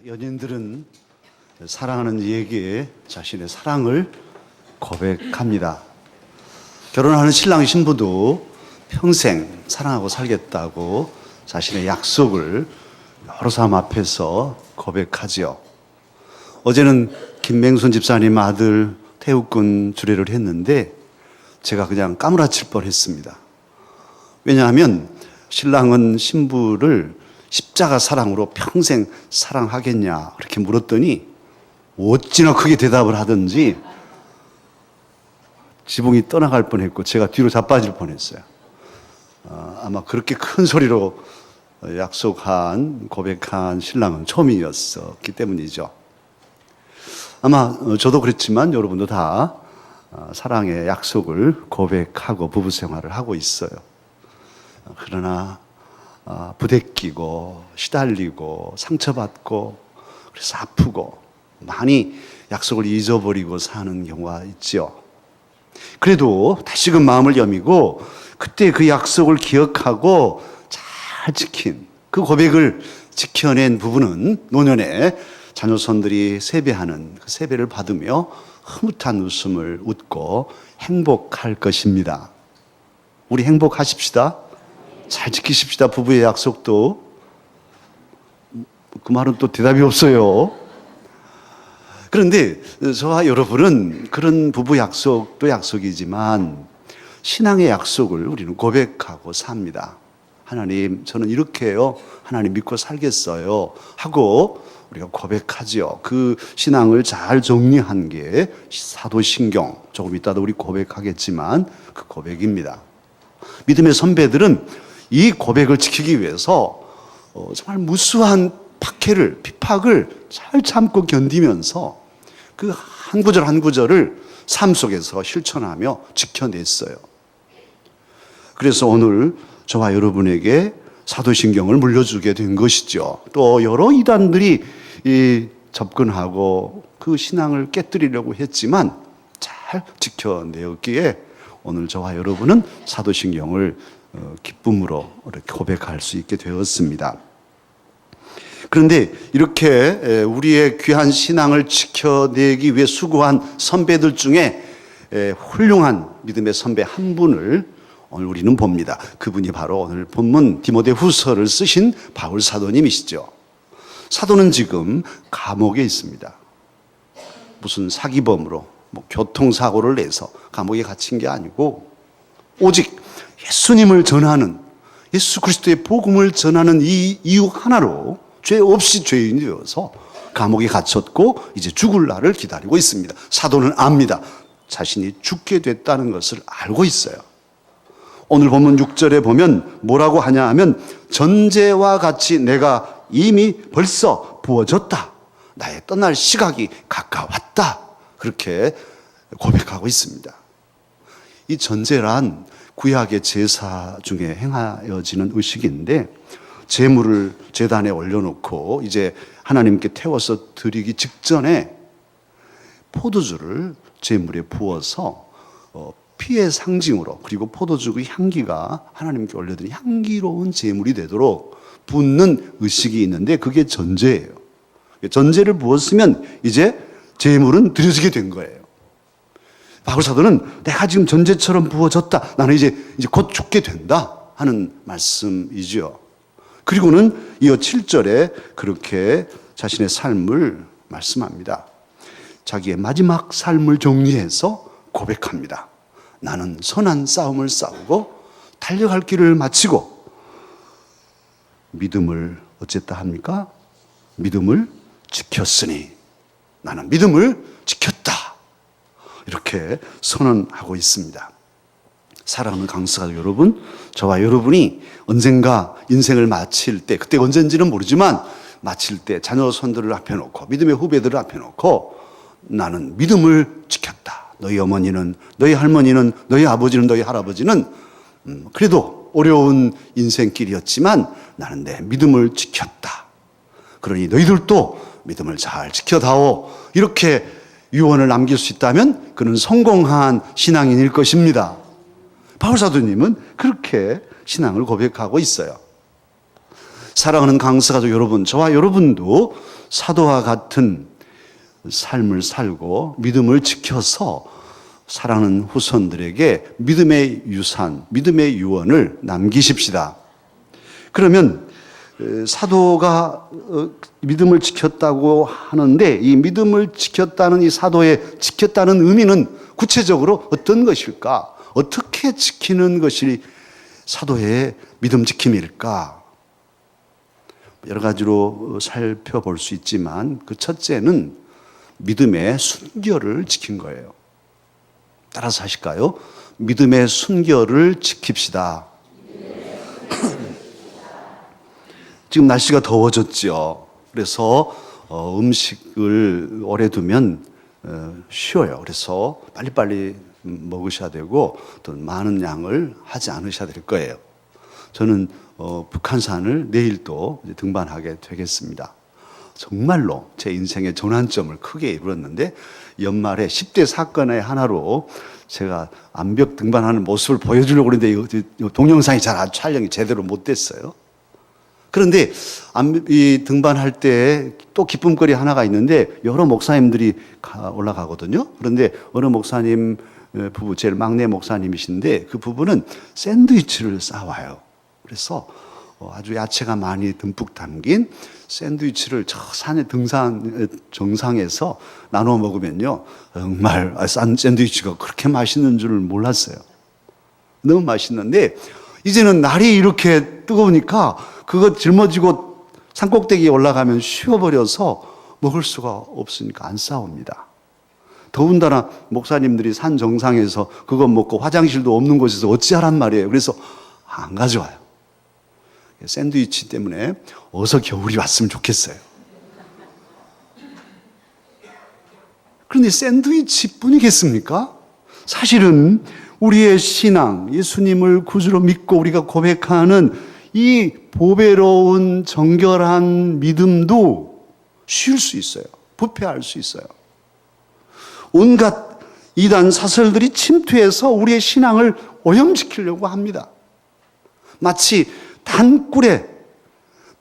연인들은 사랑하는 이에게 자신의 사랑을 고백합니다. 결혼하는 신랑 신부도 평생 사랑하고 살겠다고 자신의 약속을 여러 사람 앞에서 고백하지요. 어제는 김맹순 집사님 아들 태욱군 주례를 했는데 제가 그냥 까무라칠 뻔했습니다. 왜냐하면 신랑은 신부를 십자가 사랑으로 평생 사랑하겠냐 이렇게 물었더니 어찌나 크게 대답을 하든지 지붕이 떠나갈 뻔했고 제가 뒤로 자빠질 뻔했어요. 아마 그렇게 큰 소리로 약속한 고백한 신랑은 처음이었기 때문이죠. 아마 저도 그랬지만 여러분도 다 사랑의 약속을 고백하고 부부 생활을 하고 있어요. 그러나 부대끼고 시달리고 상처받고 그래서 아프고 많이 약속을 잊어버리고 사는 경우가 있지요. 그래도 다시금 마음을 여미고 그때 그 약속을 기억하고 잘 지킨 그 고백을 지켜낸 부부는 노년에 자녀손들이 세배하는 그 세배를 받으며 흐뭇한 웃음을 웃고 행복할 것입니다. 우리 행복하십시다. 잘 지키십시다. 부부의 약속도. 그 말은 또 대답이 없어요. 그런데 저와 여러분은 그런 부부 약속도 약속이지만 신앙의 약속을 우리는 고백하고 삽니다. 하나님, 저는 이렇게 해요. 하나님 믿고 살겠어요. 하고 우리가 고백하죠. 그 신앙을 잘 정리한 게 사도신경. 조금 이따도 우리 고백하겠지만 그 고백입니다. 믿음의 선배들은 이 고백을 지키기 위해서 정말 무수한 박해를, 핍박을 잘 참고 견디면서 그 한 구절 한 구절을 삶 속에서 실천하며 지켜냈어요. 그래서 오늘 저와 여러분에게 사도신경을 물려주게 된 것이죠. 또 여러 이단들이 접근하고 그 신앙을 깨뜨리려고 했지만 잘 지켜내었기에 오늘 저와 여러분은 사도신경을 기쁨으로 이렇게 고백할 수 있게 되었습니다. 그런데 이렇게 우리의 귀한 신앙을 지켜내기 위해 수고한 선배들 중에 훌륭한 믿음의 선배 한 분을 오늘 우리는 봅니다. 그분이 바로 오늘 본문 디모데후서를 쓰신 바울 사도님이시죠. 사도는 지금 감옥에 있습니다. 무슨 사기범으로 교통사고를 내서 감옥에 갇힌 게 아니고 오직 예수님을 전하는, 예수 그리스도의 복음을 전하는 이 이유 하나로 죄 없이 죄인이 되어서 감옥에 갇혔고 이제 죽을 날을 기다리고 있습니다. 사도는 압니다. 자신이 죽게 됐다는 것을 알고 있어요. 오늘 본문 6절에 보면 뭐라고 하냐 하면 전제와 같이 내가 이미 벌써 부어졌다. 나의 떠날 시각이 가까웠다. 그렇게 고백하고 있습니다. 이 전제란 구약의 제사 중에 행하여지는 의식인데 제물을 제단에 올려놓고 이제 하나님께 태워서 드리기 직전에 포도주를 제물에 부어서 피의 상징으로 그리고 포도주 그 향기가 하나님께 올려드린 향기로운 제물이 되도록 붓는 의식이 있는데 그게 전제예요. 전제를 부었으면 이제 제물은 드려지게 된 거예요. 바울 사도는 내가 지금 전제처럼 부어졌다. 나는 이제 곧 죽게 된다 하는 말씀이죠. 그리고는 이어 7절에 그렇게 자신의 삶을 말씀합니다. 자기의 마지막 삶을 정리해서 고백합니다. 나는 선한 싸움을 싸우고 달려갈 길을 마치고 믿음을 어쨌다 합니까? 믿음을 지켰으니 나는 믿음을 지켰다. 이렇게 선언하고 있습니다. 사랑하는 강사가 여러분, 저와 여러분이 언젠가 인생을 마칠 때, 그때 언젠지는 모르지만 마칠 때 자녀 손들을 앞에 놓고 믿음의 후배들을 앞에 놓고 나는 믿음을 지켰다. 너희 어머니는, 너희 할머니는, 너희 아버지는, 너희 할아버지는 그래도 어려운 인생길이었지만 나는 내 믿음을 지켰다. 그러니 너희들도 믿음을 잘 지켜다오. 이렇게 유언을 남길 수 있다면 그는 성공한 신앙인일 것입니다. 바울 사도님은 그렇게 신앙을 고백하고 있어요. 사랑하는 강서가족 여러분, 저와 여러분도 사도와 같은 삶을 살고 믿음을 지켜서 사랑하는 후손들에게 믿음의 유산, 믿음의 유언을 남기십시다. 그러면 사도가 믿음을 지켰다고 하는데 이 믿음을 지켰다는 이 사도의 지켰다는 의미는 구체적으로 어떤 것일까? 어떻게 지키는 것이 사도의 믿음 지킴일까? 여러 가지로 살펴볼 수 있지만 그 첫째는 믿음의 순결을 지킨 거예요. 따라서 하실까요? 믿음의 순결을 지킵시다. 지금 날씨가 더워졌죠. 그래서 음식을 오래 두면 쉬워요. 그래서 빨리빨리 먹으셔야 되고 또 많은 양을 하지 않으셔야 될 거예요. 저는 북한산을 내일 또 등반하게 되겠습니다. 정말로 제 인생의 전환점을 크게 이루었는데 연말에 10대 사건의 하나로 제가 암벽 등반하는 모습을 보여주려고 했는데 동영상이 잘 촬영이 제대로 못 됐어요. 그런데 이 등반할 때 또 기쁨거리 하나가 있는데 여러 목사님들이 올라가거든요. 그런데 어느 목사님 부부, 제일 막내 목사님이신데 그 부부는 샌드위치를 싸와요. 그래서 아주 야채가 많이 듬뿍 담긴 샌드위치를 저 산의 정상에서 나눠 먹으면요. 정말 싼 샌드위치가 그렇게 맛있는 줄 몰랐어요. 너무 맛있는데 이제는 날이 이렇게 뜨거우니까 그거 짊어지고 산꼭대기에 올라가면 쉬어버려서 먹을 수가 없으니까 안 싸웁니다. 더군다나 목사님들이 산 정상에서 그거 먹고 화장실도 없는 곳에서 어찌하란 말이에요. 그래서 안 가져와요. 샌드위치 때문에 어서 겨울이 왔으면 좋겠어요. 그런데 샌드위치 뿐이겠습니까? 사실은 우리의 신앙, 예수님을 구주로 믿고 우리가 고백하는 이 보배로운 정결한 믿음도 쉬울 수 있어요. 부패할 수 있어요. 온갖 이단 사설들이 침투해서 우리의 신앙을 오염시키려고 합니다. 마치 단꿀에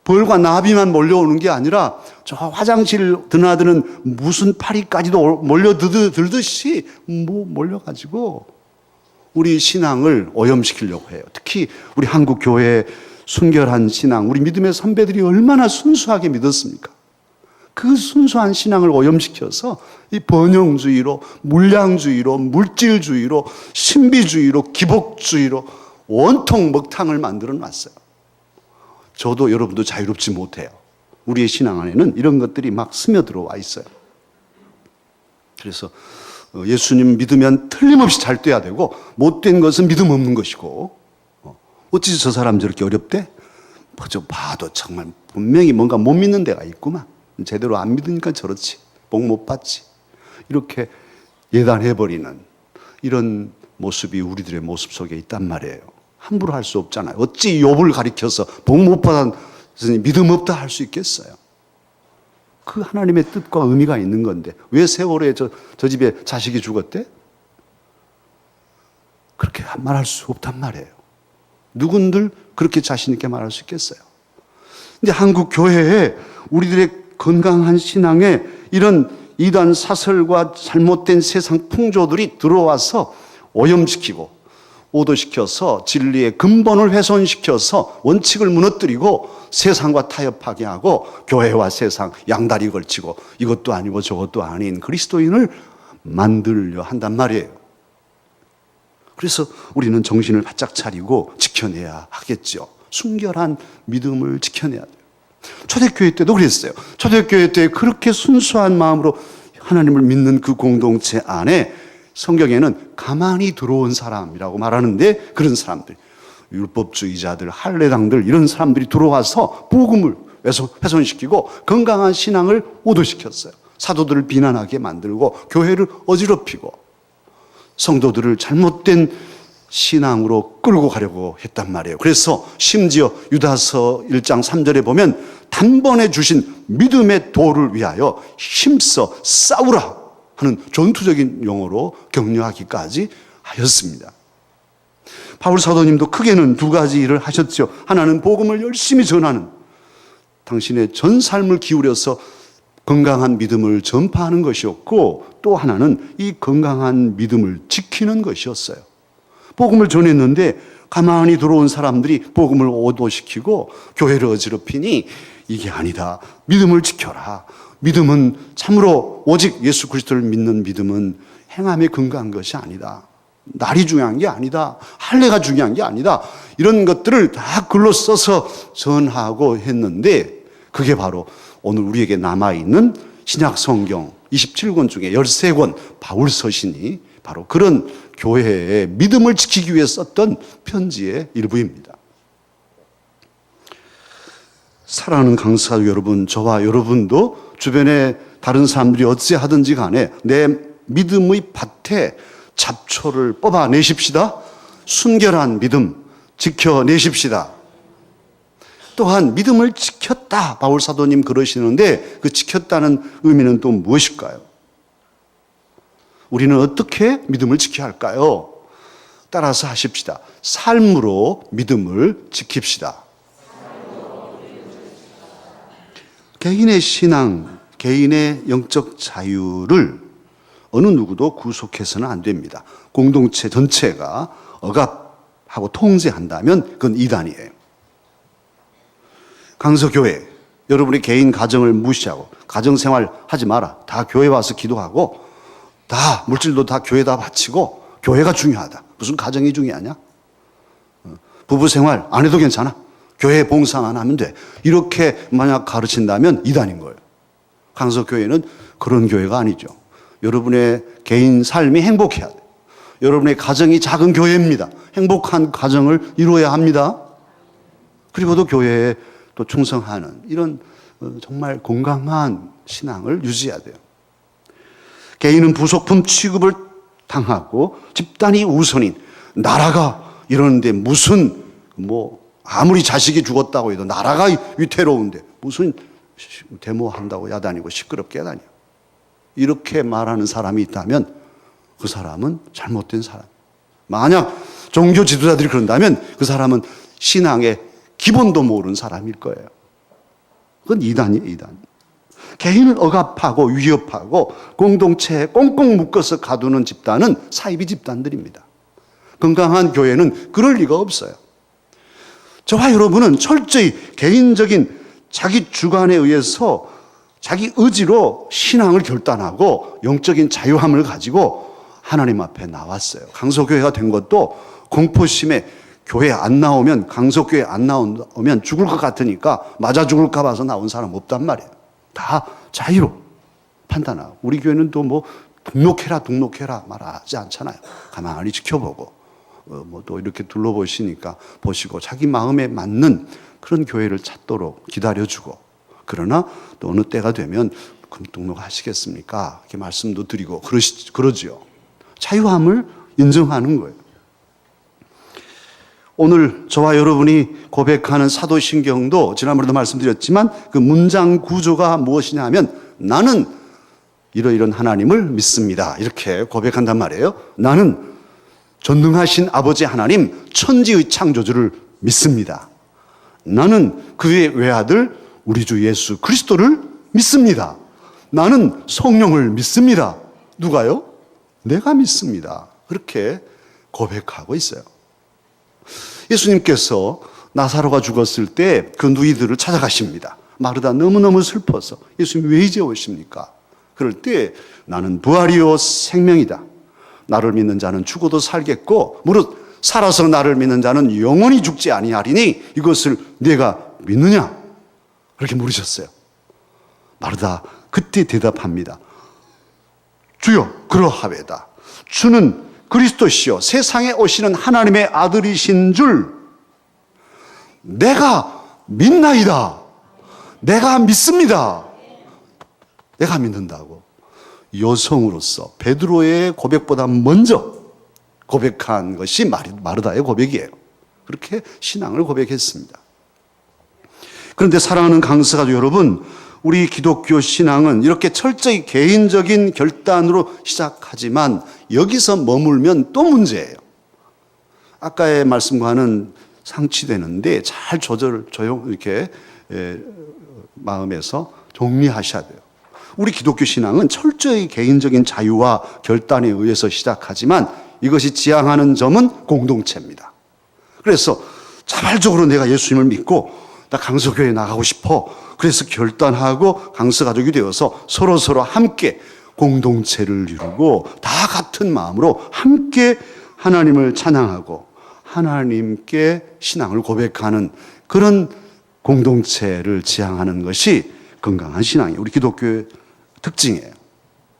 벌과 나비만 몰려오는 게 아니라 저 화장실 드나드는 무슨 파리까지도 몰려들듯이 몰려가지고 우리 신앙을 오염시키려고 해요. 특히 우리 한국 교회의 순결한 신앙, 우리 믿음의 선배들이 얼마나 순수하게 믿었습니까? 그 순수한 신앙을 오염시켜서 이 번영주의로, 물량주의로, 물질주의로, 신비주의로, 기복주의로 온통 먹탕을 만들어 놨어요. 저도 여러분도 자유롭지 못해요. 우리의 신앙 안에는 이런 것들이 막 스며들어와 있어요. 그래서 예수님 믿으면 틀림없이 잘 돼야 되고 못된 것은 믿음 없는 것이고 어찌 저 사람 저렇게 어렵대? 저 봐도 정말 분명히 뭔가 못 믿는 데가 있구만. 제대로 안 믿으니까 저렇지. 복 못 받지. 이렇게 예단해버리는 이런 모습이 우리들의 모습 속에 있단 말이에요. 함부로 할 수 없잖아요. 어찌 욥을 가리켜서 복 못 받았으니 믿음 없다 할 수 있겠어요. 그 하나님의 뜻과 의미가 있는 건데 왜 세월에 저 집에 자식이 죽었대? 그렇게 말할 수 없단 말이에요. 누군들 그렇게 자신 있게 말할 수 있겠어요. 근데 한국 교회에 우리들의 건강한 신앙에 이런 이단 사설과 잘못된 세상 풍조들이 들어와서 오염시키고 오도시켜서 진리의 근본을 훼손시켜서 원칙을 무너뜨리고 세상과 타협하게 하고 교회와 세상 양다리 걸치고 이것도 아니고 저것도 아닌 그리스도인을 만들려 한단 말이에요. 그래서 우리는 정신을 바짝 차리고 지켜내야 하겠죠. 순결한 믿음을 지켜내야 돼요. 초대교회 때도 그랬어요. 초대교회 때 그렇게 순수한 마음으로 하나님을 믿는 그 공동체 안에 성경에는 가만히 들어온 사람이라고 말하는데 그런 사람들, 율법주의자들, 할례당들 이런 사람들이 들어와서 복음을 훼손시키고 건강한 신앙을 오도시켰어요. 사도들을 비난하게 만들고 교회를 어지럽히고 성도들을 잘못된 신앙으로 끌고 가려고 했단 말이에요. 그래서 심지어 유다서 1장 3절에 보면 단번에 주신 믿음의 도를 위하여 힘써 싸우라 하는 전투적인 용어로 격려하기까지 하였습니다. 바울 사도님도 크게는 두 가지 일을 하셨죠. 하나는 복음을 열심히 전하는 당신의 전 삶을 기울여서 건강한 믿음을 전파하는 것이었고, 또 하나는 이 건강한 믿음을 지키는 것이었어요. 복음을 전했는데 가만히 들어온 사람들이 복음을 오도시키고 교회를 어지럽히니 이게 아니다. 믿음을 지켜라. 믿음은 참으로 오직 예수 그리스도를 믿는 믿음은 행함에 근거한 것이 아니다. 날이 중요한 게 아니다. 할례가 중요한 게 아니다. 이런 것들을 다 글로 써서 전하고 했는데, 그게 바로 오늘 우리에게 남아있는 신약 성경 27권 중에 13권 바울 서신이 바로 그런 교회의 믿음을 지키기 위해 썼던 편지의 일부입니다. 사랑하는 강사 여러분, 저와 여러분도 주변에 다른 사람들이 어찌 하든지 간에 내 믿음의 밭에 잡초를 뽑아내십시다. 순결한 믿음 지켜내십시다. 또한 믿음을 지켰다. 바울 사도님 그러시는데 그 지켰다는 의미는 또 무엇일까요? 우리는 어떻게 믿음을 지켜야 할까요? 따라서 하십시다. 삶으로 믿음을 지킵시다. 개인의 신앙, 개인의 영적 자유를 어느 누구도 구속해서는 안 됩니다. 공동체 전체가 억압하고 통제한다면 그건 이단이에요. 강서교회, 여러분의 개인 가정을 무시하고 가정생활 하지 마라. 다 교회 와서 기도하고 다 물질도 다 교회에다 바치고 교회가 중요하다. 무슨 가정이 중요하냐? 부부생활 안 해도 괜찮아. 교회 봉사만 하면 돼. 이렇게 만약 가르친다면 이단인 거예요. 강서교회는 그런 교회가 아니죠. 여러분의 개인 삶이 행복해야 돼요. 여러분의 가정이 작은 교회입니다. 행복한 가정을 이루어야 합니다. 그리고 또 교회에 또 충성하는 이런 정말 건강한 신앙을 유지해야 돼요. 개인은 부속품 취급을 당하고 집단이 우선인, 나라가 이러는데 무슨 아무리 자식이 죽었다고 해도 나라가 위태로운데 무슨 데모한다고 야단이고 시끄럽게 하다니요. 이렇게 말하는 사람이 있다면 그 사람은 잘못된 사람. 만약 종교 지도자들이 그런다면 그 사람은 신앙의 기본도 모르는 사람일 거예요. 그건 이단이에요, 이단. 개인을 억압하고 위협하고 공동체에 꽁꽁 묶어서 가두는 집단은 사이비 집단들입니다. 건강한 교회는 그럴 리가 없어요. 저와 여러분은 철저히 개인적인 자기 주관에 의해서 자기 의지로 신앙을 결단하고 영적인 자유함을 가지고 하나님 앞에 나왔어요. 강서교회가 된 것도 공포심에 교회 안 나오면, 강서교회 안 나오면 죽을 것 같으니까 맞아 죽을까 봐서 나온 사람 없단 말이에요. 다 자유로 판단하고. 우리 교회는 또 등록해라 말하지 않잖아요. 가만히 지켜보고 또 이렇게 둘러보시니까 보시고 자기 마음에 맞는 그런 교회를 찾도록 기다려주고, 그러나 또 어느 때가 되면 그럼 등록하시겠습니까? 이렇게 말씀도 드리고 그러지요. 자유함을 인정하는 거예요. 오늘 저와 여러분이 고백하는 사도신경도 지난번에도 말씀드렸지만 그 문장 구조가 무엇이냐 하면 나는 이러이런 하나님을 믿습니다. 이렇게 고백한단 말이에요. 나는 전능하신 아버지 하나님 천지의 창조주를 믿습니다. 나는 그의 외아들 우리 주 예수 그리스도를 믿습니다. 나는 성령을 믿습니다. 누가요? 내가 믿습니다. 그렇게 고백하고 있어요. 예수님께서 나사로가 죽었을 때 그 누이들을 찾아가십니다. 마르다 너무너무 슬퍼서 예수님 왜 이제 오십니까? 그럴 때 나는 부활이요 생명이다. 나를 믿는 자는 죽어도 살겠고 무릇 살아서 나를 믿는 자는 영원히 죽지 아니하리니 이것을 네가 믿느냐? 그렇게 물으셨어요. 마르다 그때 대답합니다. 주여 그러하외다. 주는 그리스도시요 세상에 오시는 하나님의 아들이신 줄 내가 믿나이다. 내가 믿습니다. 내가 믿는다고 여성으로서 베드로의 고백보다 먼저 고백한 것이 마르다의 고백이에요. 그렇게 신앙을 고백했습니다. 그런데 사랑하는 강서가족 여러분, 우리 기독교 신앙은 이렇게 철저히 개인적인 결단으로 시작하지만 여기서 머물면 또 문제예요. 아까의 말씀과는 상치되는데 잘 이렇게 마음에서 정리하셔야 돼요. 우리 기독교 신앙은 철저히 개인적인 자유와 결단에 의해서 시작하지만 이것이 지향하는 점은 공동체입니다. 그래서 자발적으로 내가 예수님을 믿고 나 강서교회에 나가고 싶어. 그래서 결단하고 강서가족이 되어서 서로 함께 공동체를 이루고 다 같은 마음으로 함께 하나님을 찬양하고 하나님께 신앙을 고백하는 그런 공동체를 지향하는 것이 건강한 신앙이에요. 우리 기독교의 특징이에요.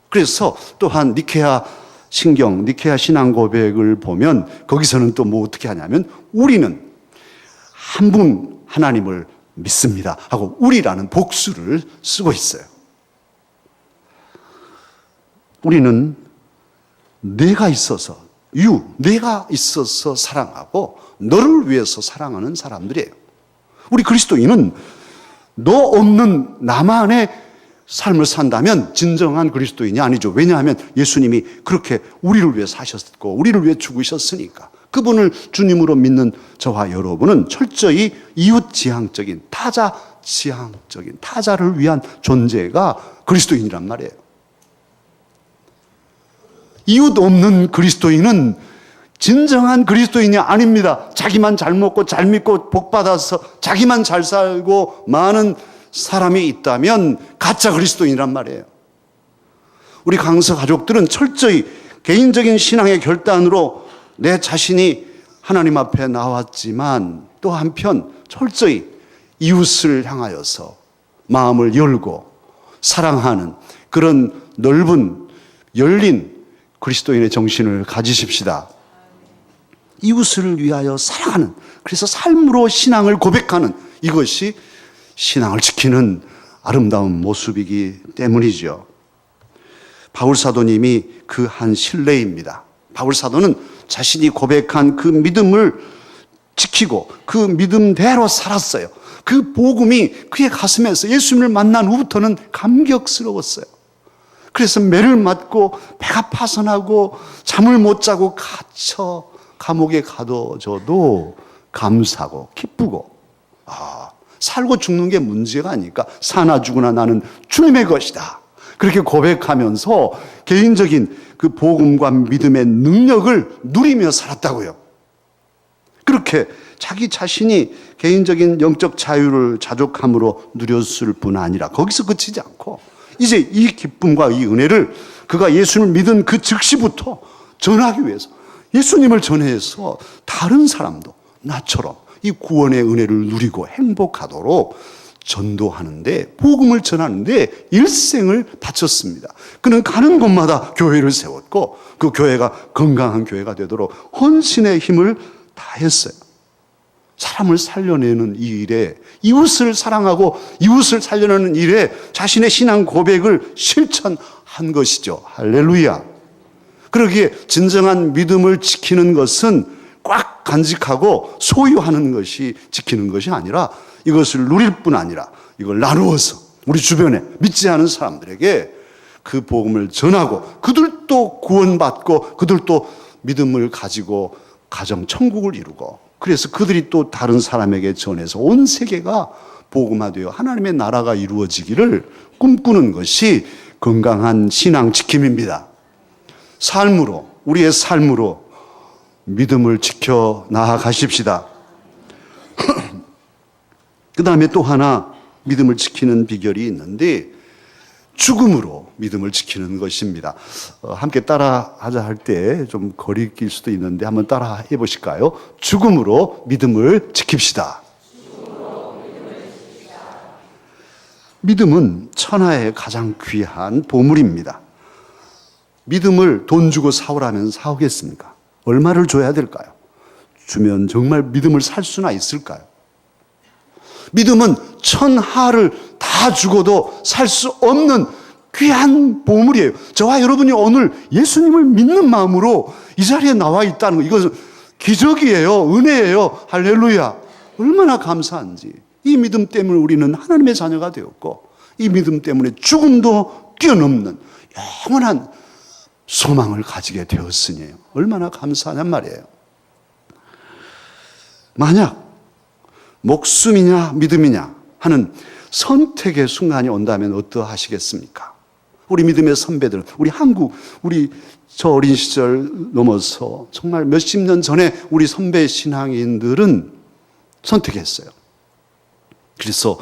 그래서 또한 니케아 신경, 니케아 신앙 고백을 보면 거기서는 또 뭐 어떻게 하냐면 우리는 한 분 하나님을 믿습니다 하고 우리라는 복수를 쓰고 있어요. 우리는 내가 있어서 내가 있어서 사랑하고 너를 위해서 사랑하는 사람들이에요. 우리 그리스도인은 너 없는 나만의 삶을 산다면 진정한 그리스도인이 아니죠. 왜냐하면 예수님이 그렇게 우리를 위해 사셨고 우리를 위해 죽으셨으니까. 그분을 주님으로 믿는 저와 여러분은 철저히 이웃지향적인 타자지향적인 타자를 위한 존재가 그리스도인이란 말이에요. 이웃 없는 그리스도인은 진정한 그리스도인이 아닙니다. 자기만 잘 먹고 잘 믿고 복 받아서 자기만 잘 살고 많은 사람이 있다면 가짜 그리스도인이란 말이에요. 우리 강서 가족들은 철저히 개인적인 신앙의 결단으로 내 자신이 하나님 앞에 나왔지만 또 한편 철저히 이웃을 향하여서 마음을 열고 사랑하는 그런 넓은 열린 그리스도인의 정신을 가지십시다. 이웃을 위하여 사랑하는, 그래서 삶으로 신앙을 고백하는 이것이 신앙을 지키는 아름다운 모습이기 때문이죠. 바울 사도님이 그 한 실례입니다. 바울 사도는 자신이 고백한 그 믿음을 지키고 그 믿음대로 살았어요. 그 복음이 그의 가슴에서 예수님을 만난 후부터는 감격스러웠어요. 그래서 매를 맞고 배가 파선하고 잠을 못 자고 갇혀 감옥에 가둬져도 감사하고 기쁘고 살고 죽는 게 문제가 아니니까 사나 죽으나 나는 주님의 것이다. 그렇게 고백하면서 개인적인 그 복음과 믿음의 능력을 누리며 살았다고요. 그렇게 자기 자신이 개인적인 영적 자유를 자족함으로 누렸을 뿐 아니라 거기서 그치지 않고 이제 이 기쁨과 이 은혜를 그가 예수님을 믿은 그 즉시부터 전하기 위해서 예수님을 전해서 다른 사람도 나처럼 이 구원의 은혜를 누리고 행복하도록 전도하는데, 복음을 전하는데 일생을 바쳤습니다. 그는 가는 곳마다 교회를 세웠고 그 교회가 건강한 교회가 되도록 헌신의 힘을 다했어요. 사람을 살려내는 이 일에, 이웃을 사랑하고 이웃을 살려내는 일에 자신의 신앙 고백을 실천한 것이죠. 할렐루야. 그러기에 진정한 믿음을 지키는 것은 꽉 간직하고 소유하는 것이 지키는 것이 아니라 이것을 누릴 뿐 아니라 이걸 나누어서 우리 주변에 믿지 않은 사람들에게 그 복음을 전하고 그들도 구원받고 그들도 믿음을 가지고 가정 천국을 이루고, 그래서 그들이 또 다른 사람에게 전해서 온 세계가 복음화되어 하나님의 나라가 이루어지기를 꿈꾸는 것이 건강한 신앙 지킴입니다. 삶으로, 우리의 삶으로 믿음을 지켜 나아가십시다. 그 다음에 또 하나 믿음을 지키는 비결이 있는데 죽음으로 믿음을 지키는 것입니다. 함께 따라 하자 할 때 좀 거리낄 수도 있는데 한번 따라 해보실까요? 죽음으로 믿음을 지킵시다. 믿음은 천하의 가장 귀한 보물입니다. 믿음을 돈 주고 사오라면 사오겠습니까? 얼마를 줘야 될까요? 주면 정말 믿음을 살 수나 있을까요? 믿음은 천하를 다 주고도 살 수 없는 귀한 보물이에요. 저와 여러분이 오늘 예수님을 믿는 마음으로 이 자리에 나와 있다는 거, 이것은 기적이에요. 은혜예요. 할렐루야. 얼마나 감사한지. 이 믿음 때문에 우리는 하나님의 자녀가 되었고 이 믿음 때문에 죽음도 뛰어넘는 영원한 소망을 가지게 되었으니 얼마나 감사하냔 말이에요. 만약 목숨이냐 믿음이냐 하는 선택의 순간이 온다면 어떠하시겠습니까? 우리 믿음의 선배들, 우리 한국, 우리 저 어린 시절 넘어서 정말 몇십 년 전에 우리 선배 신앙인들은 선택했어요. 그래서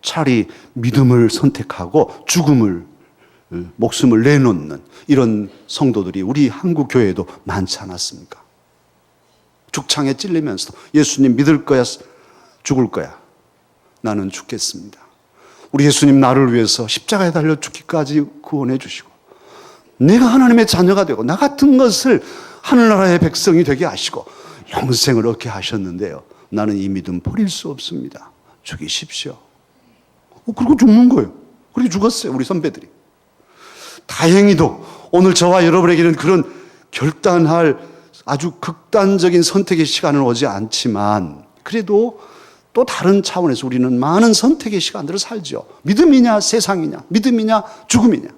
차라리 믿음을 선택하고 죽음을, 목숨을 내놓는 이런 성도들이 우리 한국 교회에도 많지 않았습니까? 죽창에 찔리면서 예수님 믿을 거야, 죽을 거야? 나는 죽겠습니다. 우리 예수님 나를 위해서 십자가에 달려 죽기까지 구원해 주시고 내가 하나님의 자녀가 되고 나 같은 것을 하늘나라의 백성이 되게 하시고 영생을 얻게 하셨는데요, 나는 이 믿음 버릴 수 없습니다. 죽이십시오. 그리고 죽는 거예요. 그렇게 죽었어요, 우리 선배들이. 다행히도 오늘 저와 여러분에게는 그런 결단할 아주 극단적인 선택의 시간은 오지 않지만 그래도 또 다른 차원에서 우리는 많은 선택의 시간들을 살죠. 믿음이냐 세상이냐, 믿음이냐 죽음이냐.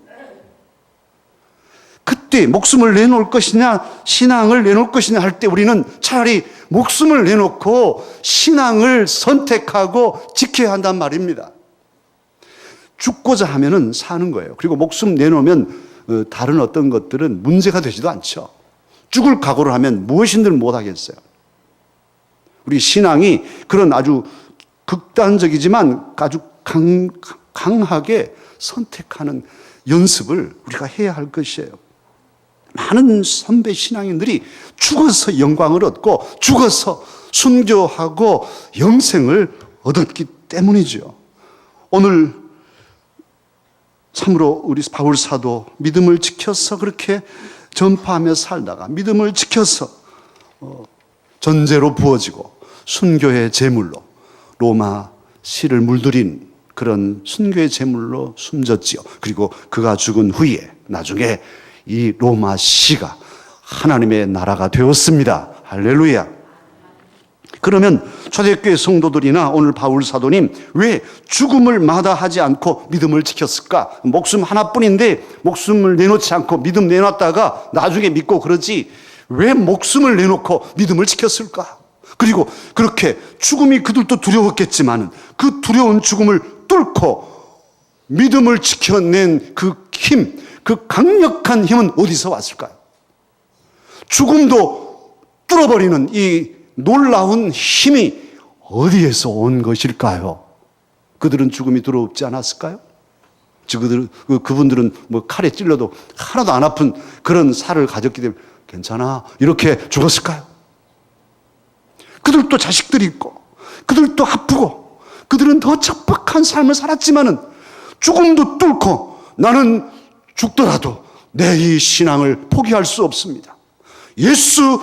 그때 목숨을 내놓을 것이냐 신앙을 내놓을 것이냐 할 때 우리는 차라리 목숨을 내놓고 신앙을 선택하고 지켜야 한단 말입니다. 죽고자 하면은 사는 거예요. 그리고 목숨 내놓으면 다른 어떤 것들은 문제가 되지도 않죠. 죽을 각오를 하면 무엇인들 못하겠어요. 우리 신앙이 그런 아주 극단적이지만 아주 강하게 선택하는 연습을 우리가 해야 할 것이에요. 많은 선배 신앙인들이 죽어서 영광을 얻고 죽어서 순교하고 영생을 얻었기 때문이죠. 오늘 참으로 우리 바울 사도 믿음을 지켜서 그렇게 전파하며 살다가 믿음을 지켜서 전제로 부어지고 순교의 제물로 로마 시를 물들인 그런 순교의 제물로 숨졌지요. 그리고 그가 죽은 후에 나중에 이 로마 시가 하나님의 나라가 되었습니다. 할렐루야. 그러면 초대교회 성도들이나 오늘 바울 사도님 왜 죽음을 마다하지 않고 믿음을 지켰을까? 목숨 하나뿐인데 목숨을 내놓지 않고 믿음 내놨다가 나중에 믿고 그러지 왜 목숨을 내놓고 믿음을 지켰을까? 그리고 그렇게 죽음이 그들도 두려웠겠지만 그 두려운 죽음을 뚫고 믿음을 지켜낸 그 힘, 그 강력한 힘은 어디서 왔을까요? 죽음도 뚫어버리는 이 놀라운 힘이 어디에서 온 것일까요? 그들은 죽음이 두렵지 않았을까요? 그분들은 뭐 칼에 찔러도 하나도 안 아픈 그런 살을 가졌기 때문에 괜찮아 이렇게 죽었을까요? 그들도 자식들이 있고 그들도 아프고 그들은 더 척박한 삶을 살았지만은 죽음도 뚫고 나는 죽더라도 내 이 신앙을 포기할 수 없습니다. 예수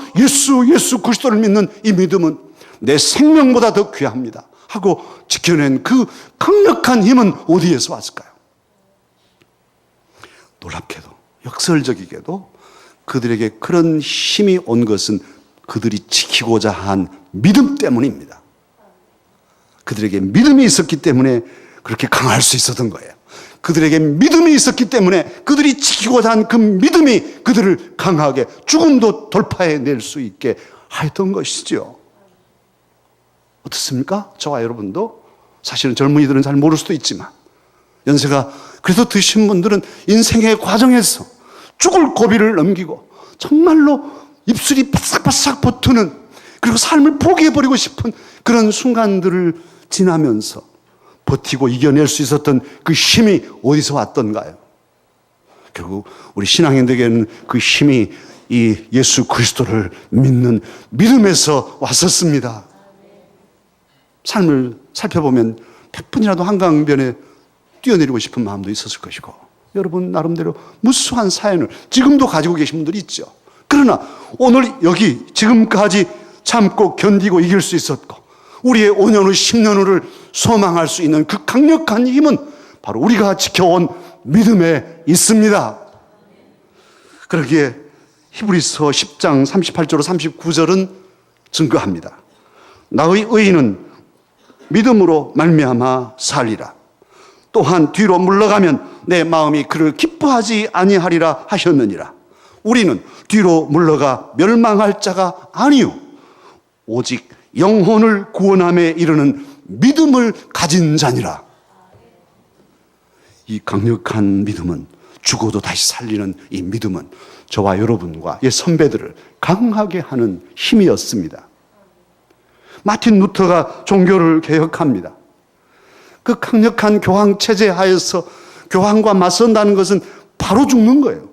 그리스도를 믿는 이 믿음은 내 생명보다 더 귀합니다 하고 지켜낸 그 강력한 힘은 어디에서 왔을까요? 놀랍게도 역설적이게도 그들에게 그런 힘이 온 것은 그들이 지키고자 한 믿음 때문입니다. 그들에게 믿음이 있었기 때문에 그렇게 강할 수 있었던 거예요. 그들에게 믿음이 있었기 때문에 그들이 지키고자 한 그 믿음이 그들을 강하게 죽음도 돌파해낼 수 있게 하였던 것이죠. 어떻습니까? 저와 여러분도 사실은 젊은이들은 잘 모를 수도 있지만 연세가 그래도 드신 분들은 인생의 과정에서 죽을 고비를 넘기고 정말로 입술이 바싹바싹 붙는 그리고 삶을 포기해버리고 싶은 그런 순간들을 지나면서 버티고 이겨낼 수 있었던 그 힘이 어디서 왔던가요? 결국 우리 신앙인들에게는 그 힘이 이 예수 그리스도를 믿는 믿음에서 왔었습니다. 삶을 살펴보면 100분이라도 한강변에 뛰어내리고 싶은 마음도 있었을 것이고 여러분 나름대로 무수한 사연을 지금도 가지고 계신 분들이 있죠. 그러나 오늘 여기 지금까지 참고 견디고 이길 수 있었고 우리의 5년 후 10년 후를 소망할 수 있는 그 강력한 힘은 바로 우리가 지켜온 믿음에 있습니다. 그러기에 히브리서 10장 38절로 39절은 증거합니다. 나의 의인은 믿음으로 말미암아 살리라. 또한 뒤로 물러가면 내 마음이 그를 기뻐하지 아니하리라 하셨느니라. 우리는 뒤로 물러가 멸망할 자가 아니요 오직 영혼을 구원함에 이르는 믿음을 가진 자니라. 이 강력한 믿음은, 죽어도 다시 살리는 이 믿음은 저와 여러분과 이 선배들을 강하게 하는 힘이었습니다. 마틴 루터가 종교를 개혁합니다. 그 강력한 교황 체제 하에서 교황과 맞선다는 것은 바로 죽는 거예요.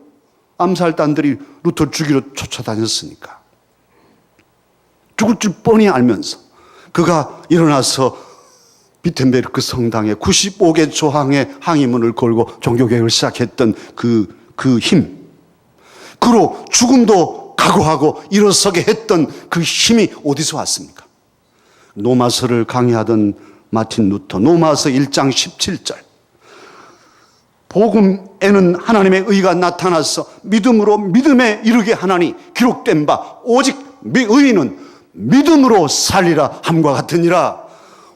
암살단들이 루터 죽이러 쫓아다녔으니까. 죽을 줄 뻔히 알면서 그가 일어나서 비텐베르크 성당에 95개 조항의 항의문을 걸고 종교개혁을 시작했던 그 힘, 그로 죽음도 각오하고 일어서게 했던 그 힘이 어디서 왔습니까? 로마서를 강의하던 마틴 루터, 로마서 1장 17절, 복음에는 하나님의 의가 나타나서 믿음으로 믿음에 이르게 하나니 기록된 바 오직 의인은 믿음으로 살리라 함과 같으니라.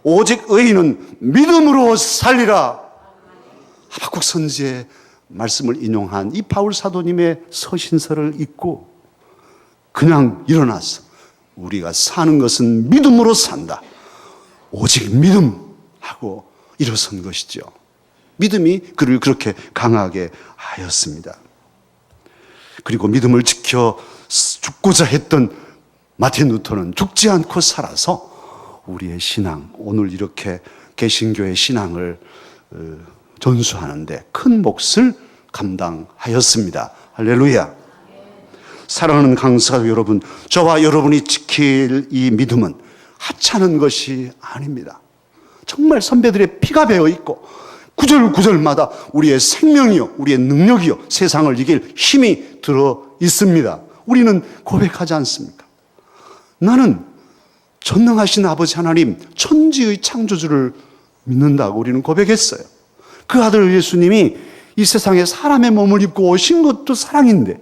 오직 의인은 믿음으로 살리라. 하박국 선지의 말씀을 인용한 이 바울 사도님의 서신서를 읽고 그냥 일어나서 우리가 사는 것은 믿음으로 산다, 오직 믿음하고 일어선 것이죠. 믿음이 그를 그렇게 강하게 하였습니다. 그리고 믿음을 지켜 죽고자 했던 마틴 루터는 죽지 않고 살아서 우리의 신앙, 오늘 이렇게 개신교의 신앙을 전수하는데 큰 몫을 감당하였습니다. 할렐루야. 사랑하는 강사 여러분, 저와 여러분이 지킬 이 믿음은 하찮은 것이 아닙니다. 정말 선배들의 피가 배어 있고 구절구절마다 우리의 생명이요, 우리의 능력이요, 세상을 이길 힘이 들어 있습니다. 우리는 고백하지 않습니까? 나는 전능하신 아버지 하나님, 천지의 창조주를 믿는다고 우리는 고백했어요. 그 아들 예수님이 이 세상에 사람의 몸을 입고 오신 것도 사랑인데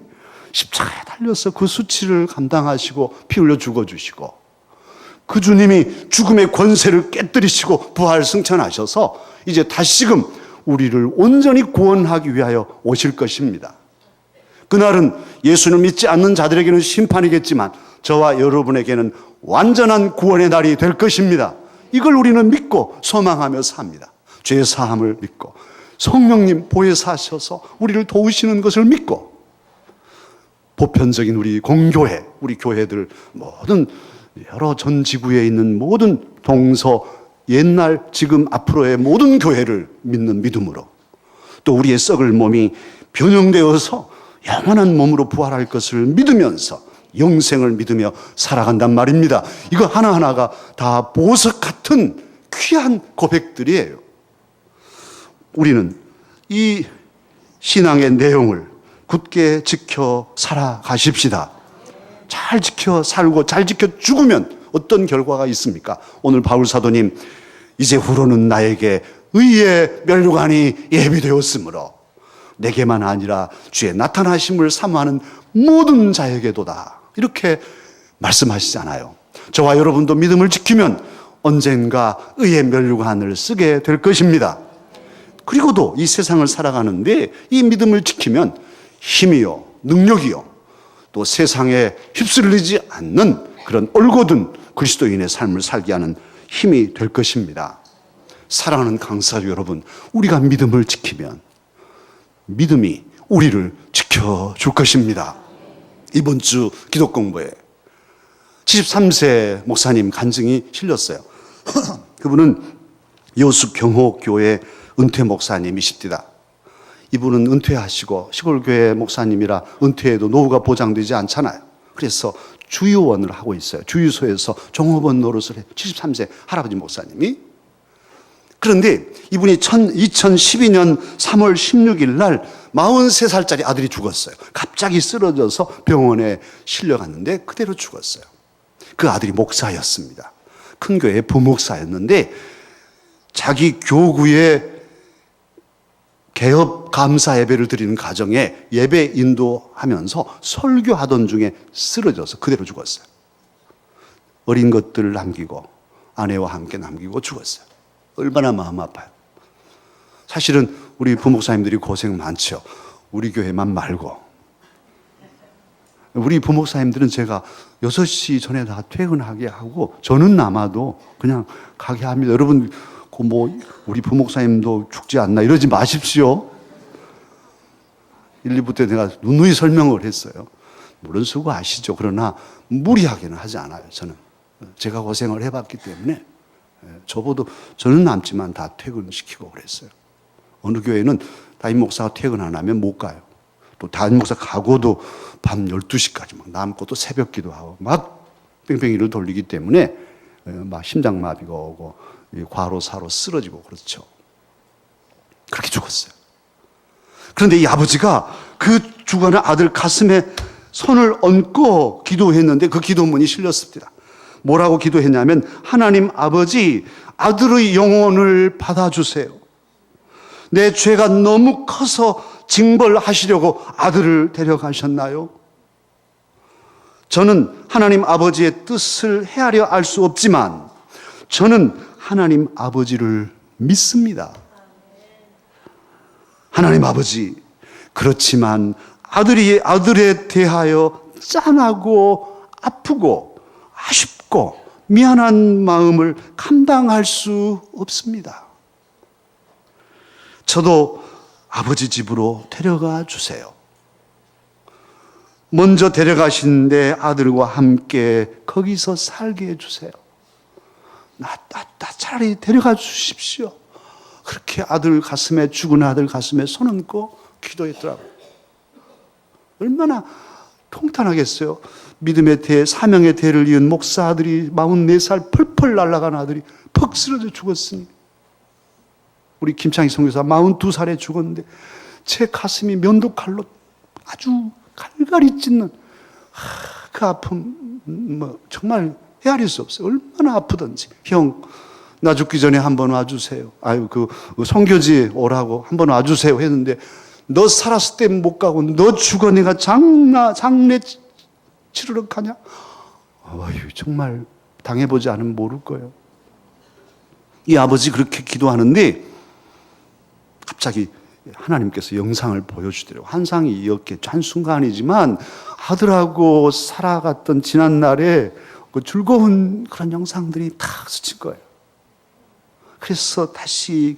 십자가에 달려서 그 수치를 감당하시고 피 흘려 죽어주시고, 그 주님이 죽음의 권세를 깨뜨리시고 부활 승천하셔서 이제 다시금 우리를 온전히 구원하기 위하여 오실 것입니다. 그날은 예수를 믿지 않는 자들에게는 심판이겠지만 저와 여러분에게는 완전한 구원의 날이 될 것입니다. 이걸 우리는 믿고 소망하며 삽니다. 죄 사함을 믿고 성령님 보혜사셔서 우리를 도우시는 것을 믿고, 보편적인 우리 공교회, 우리 교회들 모든 여러 전 지구에 있는 모든 동서, 옛날, 지금, 앞으로의 모든 교회를 믿는 믿음으로, 또 우리의 썩을 몸이 변형되어서 영원한 몸으로 부활할 것을 믿으면서 영생을 믿으며 살아간단 말입니다. 이거 하나하나가 다 보석 같은 귀한 고백들이에요. 우리는 이 신앙의 내용을 굳게 지켜 살아가십시다. 잘 지켜 살고 잘 지켜 죽으면 어떤 결과가 있습니까? 오늘 바울 사도님, 이제후로는 나에게 의의 면류관이 예비되었으므로 내게만 아니라 주의 나타나심을 사모하는 모든 자에게도다, 이렇게 말씀하시잖아요. 저와 여러분도 믿음을 지키면 언젠가 의의 면류관을 쓰게 될 것입니다. 그리고도 이 세상을 살아가는데 이 믿음을 지키면 힘이요, 능력이요, 또 세상에 휩쓸리지 않는 그런 올곧은 그리스도인의 삶을 살게 하는 힘이 될 것입니다. 사랑하는 강사 여러분, 우리가 믿음을 지키면 믿음이 우리를 지켜줄 것입니다. 이번 주 기도 공부에 73세 목사님 간증이 실렸어요. 그분은 여수 경호교회 은퇴 목사님이십니다. 이분은 은퇴하시고 시골교회 목사님이라 은퇴해도 노후가 보장되지 않잖아요. 그래서 주유원을 하고 있어요. 주유소에서 종업원 노릇을 해요. 73세 할아버지 목사님이. 그런데 이분이 2012년 3월 16일 날 43살짜리 아들이 죽었어요. 갑자기 쓰러져서 병원에 실려갔는데 그대로 죽었어요. 그 아들이 목사였습니다. 큰 교회 부목사였는데 자기 교구에 개업 감사 예배를 드리는 가정에 예배 인도하면서 설교하던 중에 쓰러져서 그대로 죽었어요. 어린 것들을 남기고 아내와 함께 남기고 죽었어요. 얼마나 마음 아파요. 사실은 우리 부목사님들이 고생 많죠. 우리 교회만 말고. 우리 부목사님들은 제가 6시 전에 다 퇴근하게 하고 저는 아마도 그냥 가게 합니다. 여러분, 우리 부목사님도 죽지 않나 이러지 마십시오. 1, 2부 때 내가 누누이 설명을 했어요. 물론 수고하시죠. 그러나 무리하게는 하지 않아요. 저는 제가 고생을 해봤기 때문에 저는 남지만 다 퇴근시키고 그랬어요. 어느 교회는 담임 목사가 퇴근 안 하면 못 가요. 또 담임 목사 가고도 밤 12시까지 막 남고 또 새벽 기도하고 막 뺑뺑이를 돌리기 때문에 막 심장마비가 오고 과로사로 쓰러지고 그렇죠. 그렇게 죽었어요. 그런데 이 아버지가 그 죽어가는 아들 가슴에 손을 얹고 기도했는데 그 기도문이 실렸습니다. 뭐라고 기도했냐면, 하나님 아버지, 아들의 영혼을 받아주세요. 내 죄가 너무 커서 징벌하시려고 아들을 데려가셨나요? 저는 하나님 아버지의 뜻을 헤아려 알 수 없지만 저는 하나님 아버지를 믿습니다. 하나님 아버지, 그렇지만 아들에 대하여 짠하고 아프고 아쉽고 미안한 마음을 감당할 수 없습니다. 저도 아버지 집으로 데려가 주세요. 먼저 데려가신 내 아들과 함께 거기서 살게 해주세요. 나 차라리 데려가 주십시오. 그렇게 죽은 아들 가슴에 손 얹고 기도했더라고요. 얼마나 통탄하겠어요. 믿음의 대, 사명의 대를 이은 목사 아들이 44살 펄펄 날아간 아들이 퍽 쓰러져 죽었으니, 우리 김창희 선교사 42살에 죽었는데 제 가슴이 면도칼로 아주 갈갈이 찢는 그 아픔, 정말 헤아릴 수 없어요. 얼마나 아프던지. 형, 나 죽기 전에 한번 와주세요. 선교지 오라고 한번 와주세요 했는데, 너 살았을 때 못 가고 너 죽어 내가 장례 치르러 가냐? 정말 당해보지 않으면 모를 거예요. 이 아버지 그렇게 기도하는데 갑자기 하나님께서 영상을 보여주더라고요. 환상이 한순간이지만 아들하고 살아갔던 지난날에 그 즐거운 그런 영상들이 다 스친 거예요. 그래서 다시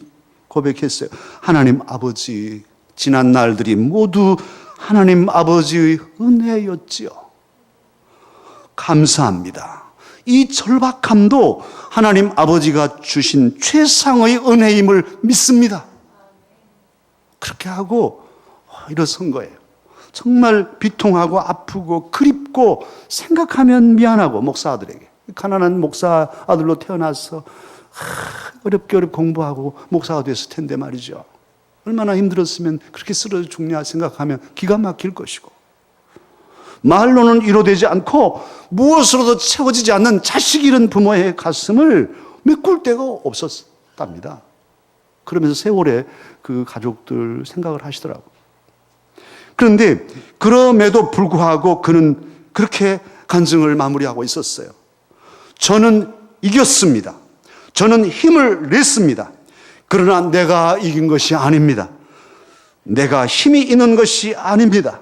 고백했어요. 하나님 아버지, 지난 날들이 모두 하나님 아버지의 은혜였지요. 감사합니다. 이 절박함도 하나님 아버지가 주신 최상의 은혜임을 믿습니다. 그렇게 하고 일어선 거예요. 정말 비통하고 아프고 그립고 생각하면 미안하고, 목사 아들에게, 가난한 목사 아들로 태어나서 어렵게 공부하고 목사가 됐을 텐데 말이죠. 얼마나 힘들었으면 그렇게 쓰러져 죽냐 생각하면 기가 막힐 것이고, 말로는 위로되지 않고 무엇으로도 채워지지 않는 자식 잃은 부모의 가슴을 메꿀 데가 없었답니다. 그러면서 세월에 그 가족들 생각을 하시더라고요. 그런데 그럼에도 불구하고 그는 그렇게 간증을 마무리하고 있었어요. 저는 이겼습니다. 저는 힘을 냈습니다. 그러나 내가 이긴 것이 아닙니다. 내가 힘이 있는 것이 아닙니다.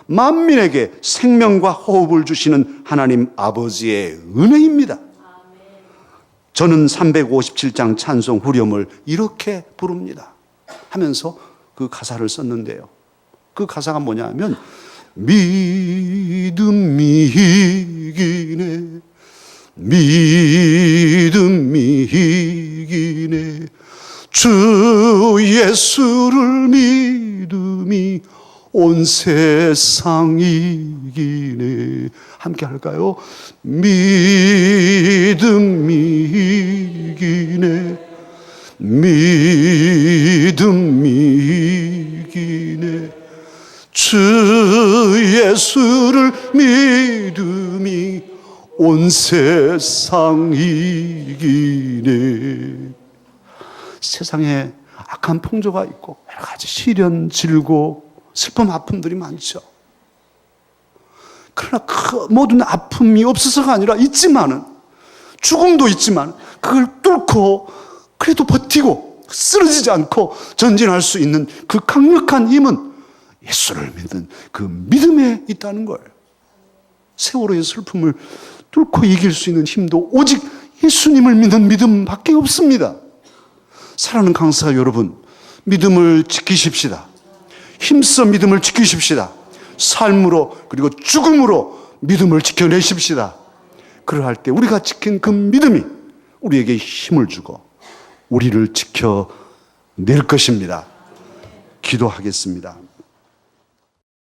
만민에게 생명과 호흡을 주시는 하나님 아버지의 은혜입니다. 저는 357장 찬송 후렴을 이렇게 부릅니다 하면서 그 가사를 썼는데요. 그 가사가 뭐냐면, 믿음이 이기네, 믿음이 이기네, 주 예수를 믿음이 온 세상 이기네. 함께 할까요? 믿음이 이기네, 믿음이 이기네, 주 예수를 믿음이 온 세상 이기네. 세상에 악한 풍조가 있고 여러 가지 시련, 질고 슬픔, 아픔들이 많죠. 그러나 그 모든 아픔이 없어서가 아니라 있지만은, 죽음도 있지만 그걸 뚫고 그래도 버티고 쓰러지지 않고 전진할 수 있는 그 강력한 힘은 예수를 믿는 그 믿음에 있다는 거예요. 세월호의 슬픔을 뚫고 이길 수 있는 힘도 오직 예수님을 믿는 믿음밖에 없습니다. 사랑하는 강사 여러분, 믿음을 지키십시다. 힘써 믿음을 지키십시다. 삶으로 그리고 죽음으로 믿음을 지켜내십시다. 그러할 때 우리가 지킨 그 믿음이 우리에게 힘을 주고 우리를 지켜낼 것입니다. 기도하겠습니다.